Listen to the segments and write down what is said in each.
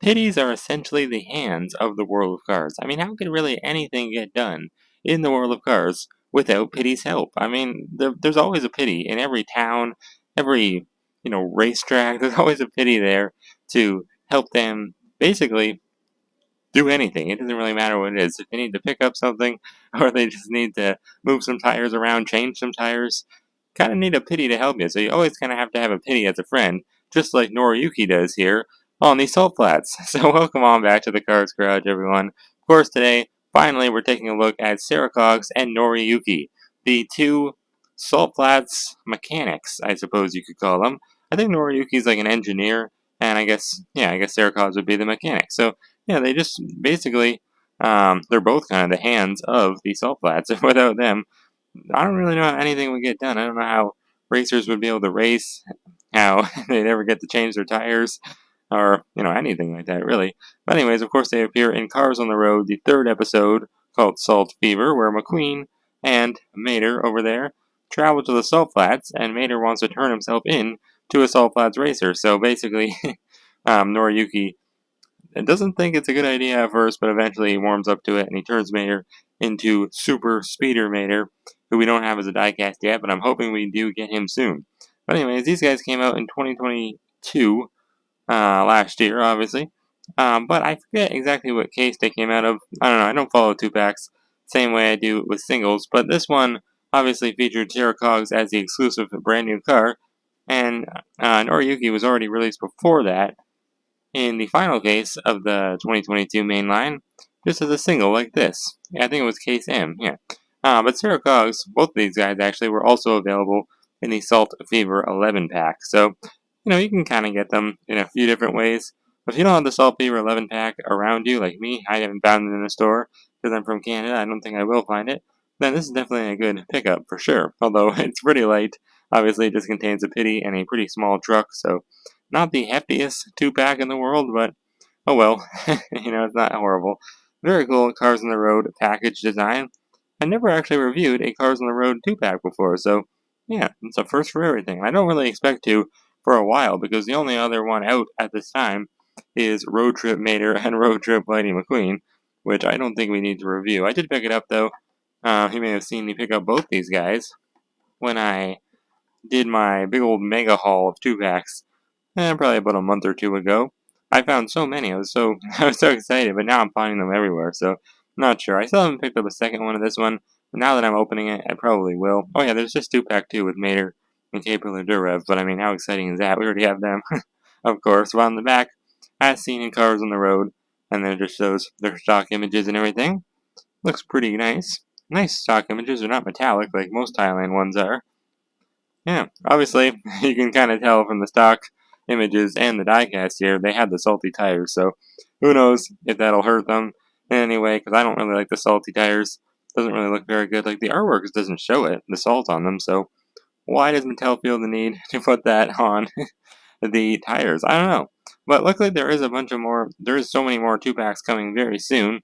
Pitties are essentially the hands of the world of cars. I mean, how could really anything get done in the world of cars without Pitty's help? I mean, there's always a Pitty in every town, every racetrack. There's always a Pitty there to help them basically do anything. It doesn't really matter what it is. If they need to pick up something, or they just need to move some tires around, change some tires, kind of need a Pitty to help you. So you always kind of have to have a Pitty as a friend, just like Noriyuki does here on these salt flats. So welcome on back to the Cars Garage, everyone. Of course, today, finally, we're taking a look at Sarah Coggs and Noriyuki, the two salt flats mechanics, I suppose you could call them. I think Noriyuki's like an engineer, and I guess Sarah Coggs would be the mechanic. So yeah, they just basically, they're both kind of the hands of the salt flats. Without them, I don't really know how anything would get done. I don't know how racers would be able to race, how they'd ever get to change their tires, or, anything like that, really. But anyways, of course, they appear in Cars on the Road, the third episode, called Salt Fever, where McQueen and Mater over there travel to the Salt Flats, and Mater wants to turn himself in to a Salt Flats racer. So basically, Noriyuki doesn't think it's a good idea at first, but eventually he warms up to it, and he turns Mater into Super Speeder Mater, who we don't have as a diecast yet, but I'm hoping we do get him soon. But anyways, these guys came out in 2022, last year, obviously. But I forget exactly what case they came out of. I don't know, I don't follow 2-packs same way I do with singles, but this one obviously featured Sarah Coggs as the exclusive brand new car, and Noriyuki was already released before that in the final case of the 2022 main line, just as a single like this. Yeah, I think it was case M, yeah. But Sarah Coggs, both of these guys actually, were also available in the Salt Fever 11 pack. So, you can kind of get them in a few different ways. But if you don't have the Salt Fever 11 pack around you, like me, I haven't found it in a store because I'm from Canada, I don't think I will find it, then this is definitely a good pickup for sure. Although it's pretty light, obviously it just contains a Pitty and a pretty small truck, so not the heftiest 2-pack in the world, but oh well, it's not horrible. Very cool Cars on the Road package design. I never actually reviewed a Cars on the Road 2-pack before, so yeah, it's a first for everything. I don't really expect to for a while, because the only other one out at this time is Road Trip Mater and Road Trip Lady McQueen, which I don't think we need to review. I did pick it up, though. You may have seen me pick up both these guys when I did my big old mega haul of 2-packs, probably about a month or two ago. I found so many. I was so excited, but now I'm finding them everywhere. So I'm not sure. I still haven't picked up a second one of this one. But now that I'm opening it, I probably will. Oh yeah, there's just 2-pack too with Mater and Caperler Durev. But I mean, how exciting is that? We already have them, of course. Well, on the back, as seen in Cars on the Road, and then it just shows their stock images and everything. Looks pretty nice. Nice stock images. They're not metallic like most Thailand ones are. Yeah, obviously, you can kind of tell from the stock images and the diecast here, they had the salty tires, so who knows if that'll hurt them in any way, because I don't really like the salty tires. Doesn't really look very good. Like, the artwork doesn't show it, the salt on them, so why does Mattel feel the need to put that on the tires? I don't know. But luckily, there is so many more 2-packs coming very soon,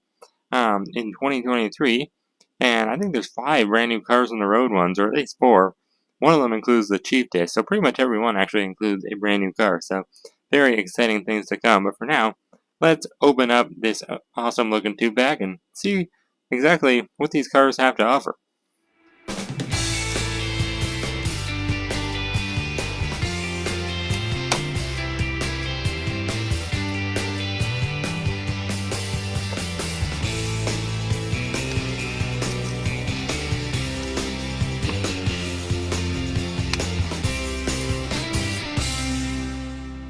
in 2023, and I think there's 5 brand new Cars on the Road ones, or at least 4. One of them includes the Chief Disc, so pretty much every one actually includes a brand new car, so very exciting things to come. But for now, let's open up this awesome looking 2-pack and see exactly what these cars have to offer.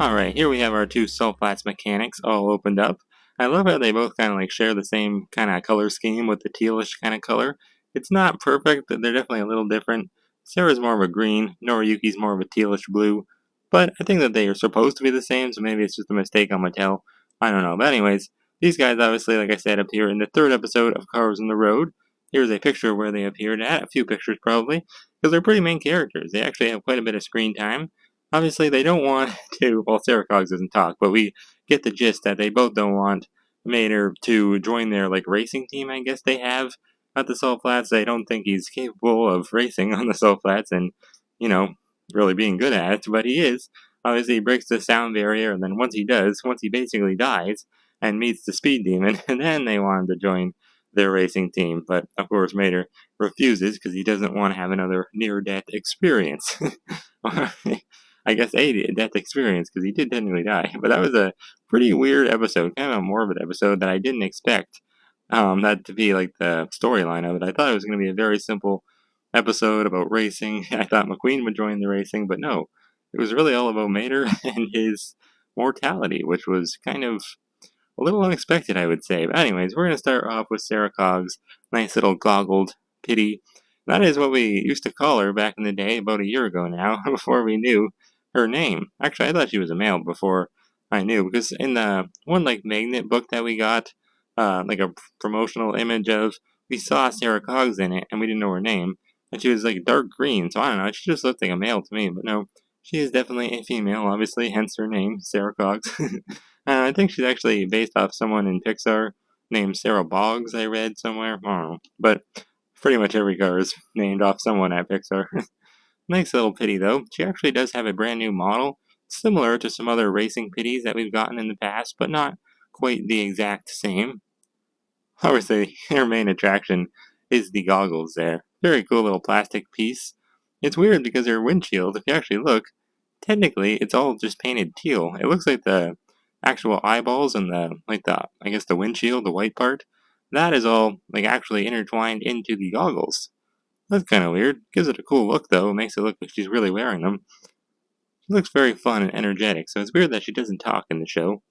Alright, here we have our two Salt Flats mechanics all opened up. I love how they both kind of share the same kind of color scheme with the tealish kind of color. It's not perfect, but they're definitely a little different. Sarah's more of a green, Noriyuki's more of a tealish blue. But I think that they are supposed to be the same, so maybe it's just a mistake on Mattel. I don't know. But anyways, these guys obviously, like I said, appear in the third episode of Cars on the Road. Here's a picture where they appeared at, a few pictures probably, because they're pretty main characters. They actually have quite a bit of screen time. Obviously, they don't want to, well, Sarah Coggs doesn't talk, but we get the gist that they both don't want Mater to join their, racing team, I guess they have at the Salt Flats. They don't think he's capable of racing on the Salt Flats and, really being good at it, but he is. Obviously, he breaks the sound barrier, and then once he basically dies and meets the speed demon, and then they want him to join their racing team. But of course, Mater refuses because he doesn't want to have another near-death experience. I guess a death experience because he did technically die. But that was a pretty weird episode, kind of a morbid episode that I didn't expect that to be like the storyline of it. I thought it was going to be a very simple episode about racing. I thought McQueen would join the racing, but no, it was really all about Mater and his mortality, which was kind of a little unexpected, I would say. But anyways, we're going to start off with Sarah Coggs, nice little goggled pitty. That is what we used to call her back in the day, about a year ago now, before we knew her name. Actually, I thought she was a male before I knew, because in the one like magnet book that we got, like a promotional image of, we saw Sarah Coggs in it, and we didn't know her name, and she was like dark green. So I don't know, she just looked like a male to me, but no, she is definitely a female, obviously, hence her name, Sarah Coggs. I think she's actually based off someone in Pixar named Sarah Boggs, I read somewhere. I don't know. But pretty much every car is named off someone at Pixar. Nice little pitty, though. She actually does have a brand new model, similar to some other racing pitties that we've gotten in the past, but not quite the exact same. Obviously, her main attraction is the goggles there. Very cool little plastic piece. It's weird because her windshield, if you actually look, technically it's all just painted teal. It looks like the actual eyeballs and I guess the windshield, the white part, that is all like actually intertwined into the goggles. That's kind of weird. Gives it a cool look though. It makes it look like she's really wearing them. She looks very fun and energetic, so it's weird that she doesn't talk in the show.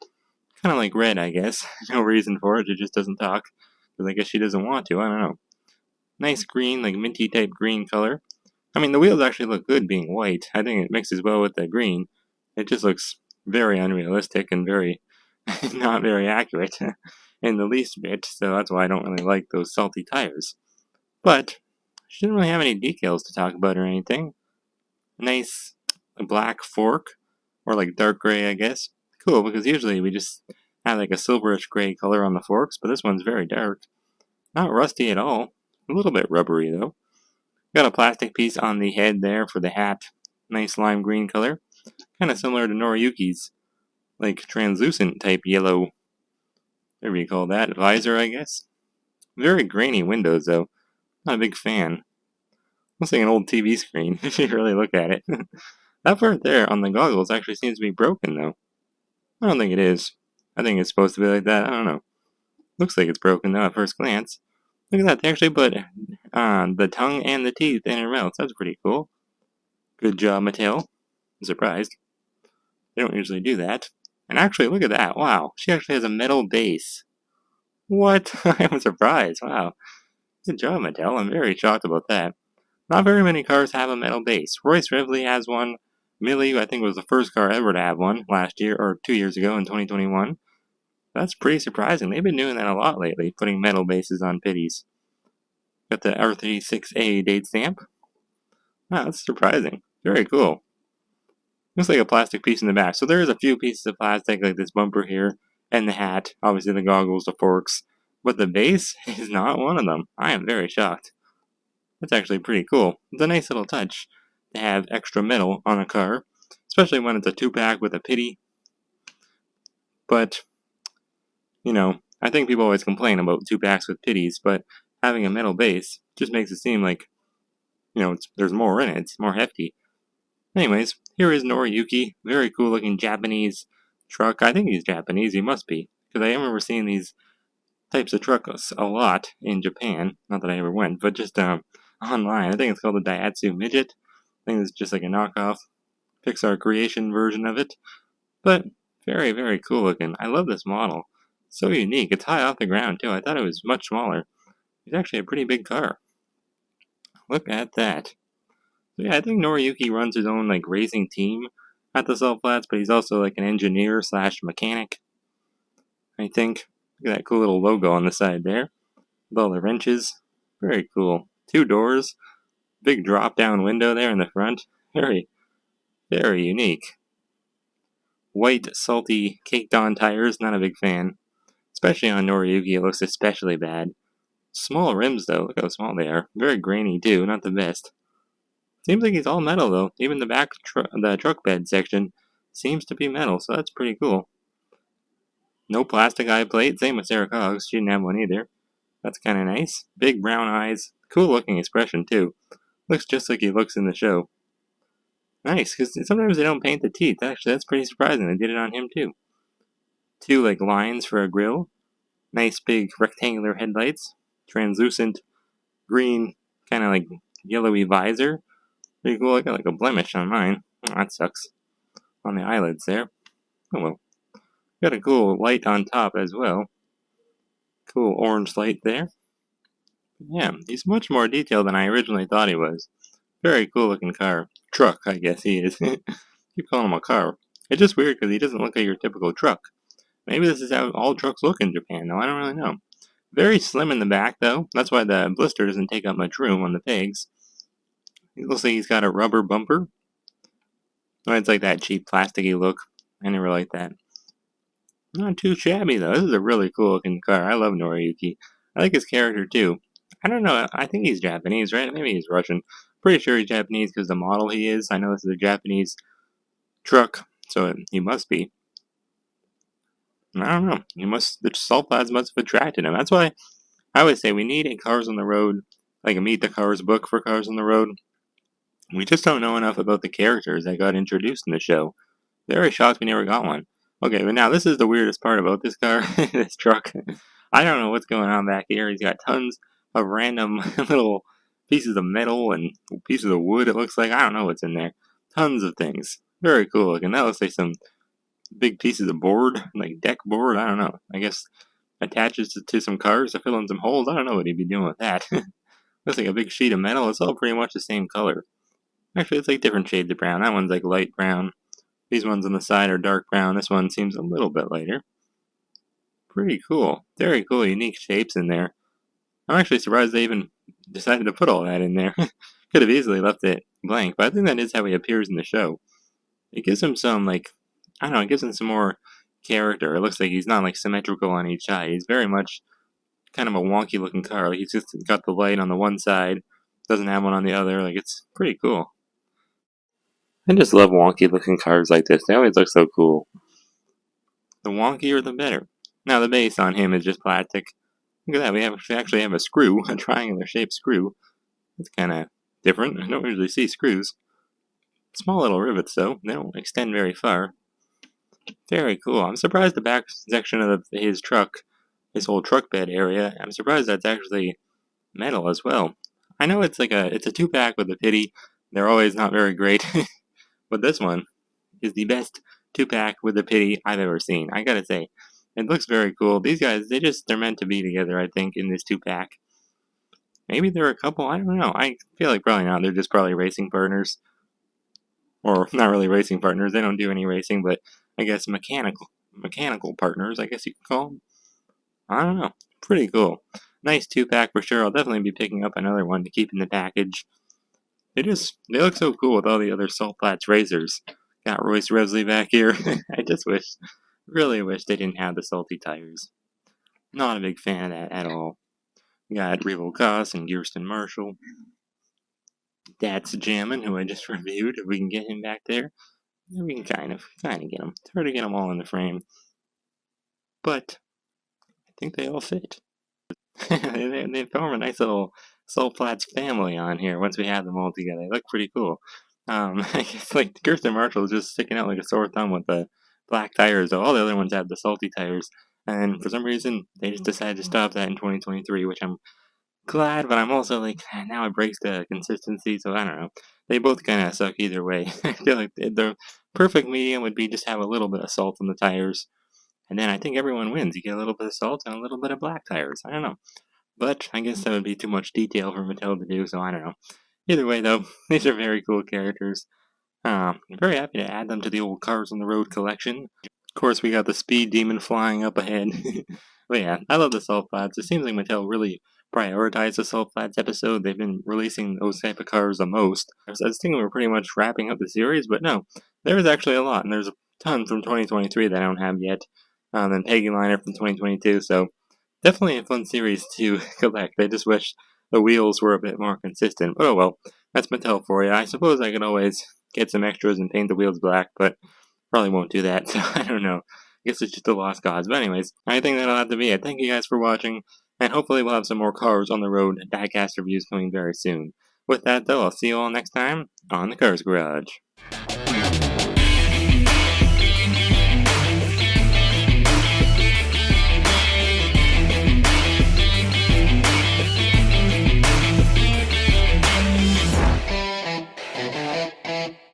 Kind of like Red, I guess. No reason for it. She just doesn't talk. Because I guess she doesn't want to. I don't know. Nice green, like minty type green color. I mean, the wheels actually look good being white. I think it mixes well with the green. It just looks very unrealistic and very not very accurate in the least bit. So that's why I don't really like those salty tires. But she didn't really have any decals to talk about or anything. Nice black fork, or like dark gray, I guess. Cool, because usually we just have like a silverish gray color on the forks, but this one's very dark. Not rusty at all. A little bit rubbery though. Got a plastic piece on the head there for the hat. Nice lime green color. Kind of similar to Noriyuki's, like translucent type yellow, whatever you call that, visor, I guess. Very grainy windows though. Not a big fan. Looks like an old TV screen if you really look at it. That part there on the goggles actually seems to be broken though. I don't think it is. I think it's supposed to be like that. I don't know. Looks like it's broken though at first glance. Look at that. They actually put the tongue and the teeth in her mouth. That's pretty cool. Good job, Mattel. I'm surprised. They don't usually do that. And actually, look at that. Wow. She actually has a metal base. What? I'm surprised. Wow. Good job, Mattel. I'm very shocked about that. Not very many cars have a metal base. Royce Rivley has one. Millie, I think, was the first car ever to have one last year, or 2 years ago in 2021. That's pretty surprising. They've been doing that a lot lately, putting metal bases on pitties. Got the R36A date stamp. Wow, that's surprising. Very cool. Looks like a plastic piece in the back. So there's a few pieces of plastic, like this bumper here, and the hat. Obviously the goggles, the forks. But the base is not one of them. I am very shocked. That's actually pretty cool. It's a nice little touch to have extra metal on a car, especially when it's a 2-pack with a pitty. But, I think people always complain about 2-packs with pitties, but having a metal base just makes it seem like, there's more in it. It's more hefty. Anyways, here is Noriyuki. Very cool looking Japanese truck. I think he's Japanese. He must be. Because I remember seeing these types of trucks a lot in Japan. Not that I ever went, but just online. I think it's called the Daihatsu Midget. I think it's just like a knockoff Pixar creation version of it. But very, very cool looking. I love this model. So unique. It's high off the ground too. I thought it was much smaller. It's actually a pretty big car. Look at that. So yeah, I think Noriyuki runs his own like racing team at the Salt Flats, but he's also like an engineer slash mechanic. I think. Look at that cool little logo on the side there, with all the wrenches. Very cool. 2 doors, big drop down window there in the front. Very, very unique. White, salty, caked on tires. Not a big fan. Especially on Noriyuki, it looks especially bad. Small rims though. Look how small they are. Very grainy too. Not the best. Seems like he's all metal though. Even the back, the truck bed section seems to be metal, so that's pretty cool. No plastic eye plate, same with Sarah Coggs. She didn't have one either. That's kind of nice. Big brown eyes. Cool looking expression, too. Looks just like he looks in the show. Nice, because sometimes they don't paint the teeth. Actually, that's pretty surprising. They did it on him, too. Two, like, lines for a grill. Nice big rectangular headlights. Translucent green, kind of like yellowy visor. Pretty cool. I got like a blemish on mine. Oh, that sucks. On the eyelids there. Oh well. Got a cool light on top as well. Cool orange light there. Yeah, he's much more detailed than I originally thought he was. Very cool looking car. Truck, I guess he is. Keep calling him a car. It's just weird because he doesn't look like your typical truck. Maybe this is how all trucks look in Japan, though. I don't really know. Very slim in the back, though. That's why the blister doesn't take up much room on the pegs. It looks like he's got a rubber bumper. Oh, it's like that cheap plasticky look. I never liked that. Not too shabby, though. This is a really cool looking car. I love Noriyuki. I like his character, too. I don't know. I think he's Japanese, right? Maybe he's Russian. Pretty sure he's Japanese because the model he is. I know this is a Japanese truck, so he must be. I don't know. The salt flats must have attracted him. That's why I always say we need a Cars on the Road, like a Meet the Cars book for Cars on the Road. We just don't know enough about the characters that got introduced in the show. Very shocked we never got one. Okay, but now this is the weirdest part about this car, this truck. I don't know what's going on back here. He's got tons of random little pieces of metal and pieces of wood, it looks like. I don't know what's in there. Tons of things. Very cool looking. That looks like some big pieces of board, like deck board. I don't know. I guess attaches to some cars to fill in some holes. I don't know what he'd be doing with that. Looks like a big sheet of metal. It's all pretty much the same color. Actually, it's like different shades of brown. That one's like light brown. These ones on the side are dark brown. This one seems a little bit lighter. Pretty cool. Very cool, unique shapes in there. I'm actually surprised they even decided to put all that in there. Could have easily left it blank, but I think that is how he appears in the show. It gives him some, like, I don't know, it gives him some more character. It looks like he's not, like, symmetrical on each side. He's very much kind of a wonky looking car. Like, he's just got the light on the one side, doesn't have one on the other. Like, it's pretty cool. I just love wonky looking cars like this. They always look so cool. The wonkier the better. Now the base on him is just plastic. Look at that, we actually have a screw, a triangular shaped screw. It's kind of different. I don't usually see screws. Small little rivets though, they don't extend very far. Very cool. I'm surprised the back section of his truck, his whole truck bed area, I'm surprised that's actually metal as well. I know it's a 2-pack with a pity. They're always not very great. But this one is the best 2-pack with a pity I've ever seen. I gotta say, it looks very cool. These guys, they're meant to be together, I think, in this 2-pack. Maybe they're a couple, I don't know. I feel like probably not. They're just probably racing partners. Or, not really racing partners. They don't do any racing, but I guess mechanical partners, I guess you could call them. I don't know. Pretty cool. Nice 2-pack for sure. I'll definitely be picking up another one to keep in the package. They look so cool with all the other Salt Flats racers. Got Royce Resley back here. I just really wish they didn't have the salty tires. Not a big fan of that at all. We got Revo Koss and Kirsten Marshall. That's Jammin', who I just reviewed. If we can get him back there, then we can kind of get him. It's hard to get them all in the frame, but I think they all fit. they form a nice little Soul Flats family on here once we have them all together. They look pretty cool. I guess like Kirsten Marshall is just sticking out like a sore thumb with the black tires, though all the other ones have the salty tires. And for some reason, they just decided to stop that in 2023, which I'm glad, but I'm also like, now it breaks the consistency, so I don't know. They both kind of suck either way. I feel like the perfect medium would be just have a little bit of salt on the tires, and then I think everyone wins. You get a little bit of salt and a little bit of black tires. I don't know. But I guess that would be too much detail for Mattel to do, so I don't know. Either way, though, these are very cool characters. I'm very happy to add them to the old Cars on the Road collection. Of course, we got the Speed Demon flying up ahead. But yeah, I love the Salt Flats. It seems like Mattel really prioritized the Salt Flats episode. They've been releasing those type of cars the most. I was thinking we were pretty much wrapping up the series, but no. There's actually a lot, and there's a ton from 2023 that I don't have yet. Then Peggy Liner from 2022, so definitely a fun series to collect. I just wish the wheels were a bit more consistent. But oh well, that's Mattel for you. I suppose I could always get some extras and paint the wheels black, but Probably won't do that, so I don't know. I guess it's just a lost cause. But anyways, I think that'll have to be it. Thank you guys for watching, and hopefully we'll have some more cars on the road diecast reviews coming very soon. With that, though, I'll see you all next time on the Cars Garage.